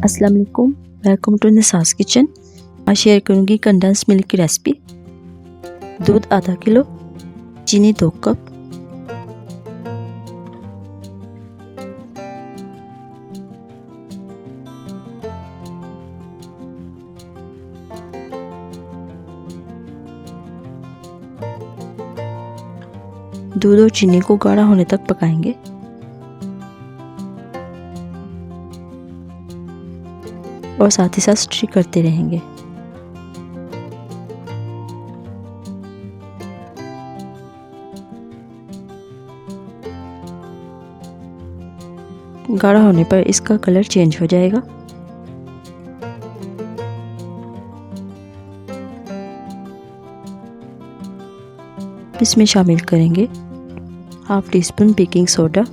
अस्सलाम वालेकुम, welcome to निसास kitchen. आज शेयर करूँगी कंडेंस मिल्क की रेसिपी। दूध आधा किलो, चीनी 2 कप, दूध और चीनी को गाढ़ा होने तक पकाएंगे। और साथ ही साथ स्टर करते रहेंगे। गाढ़ा होने पर इसका कलर चेंज हो जाएगा। इसमें शामिल करेंगे half tea spoon baking soda,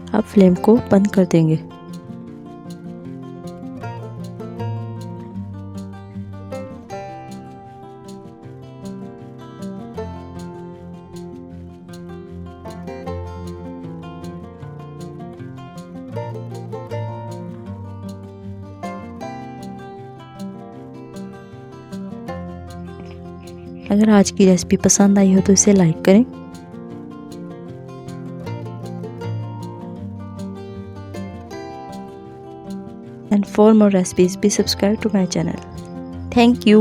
अब फ्लेम को बंद कर देंगे। अगर आज की रेसिपी पसंद आई हो तो इसे लाइक करें। And for more recipes, please subscribe to my channel. Thank you.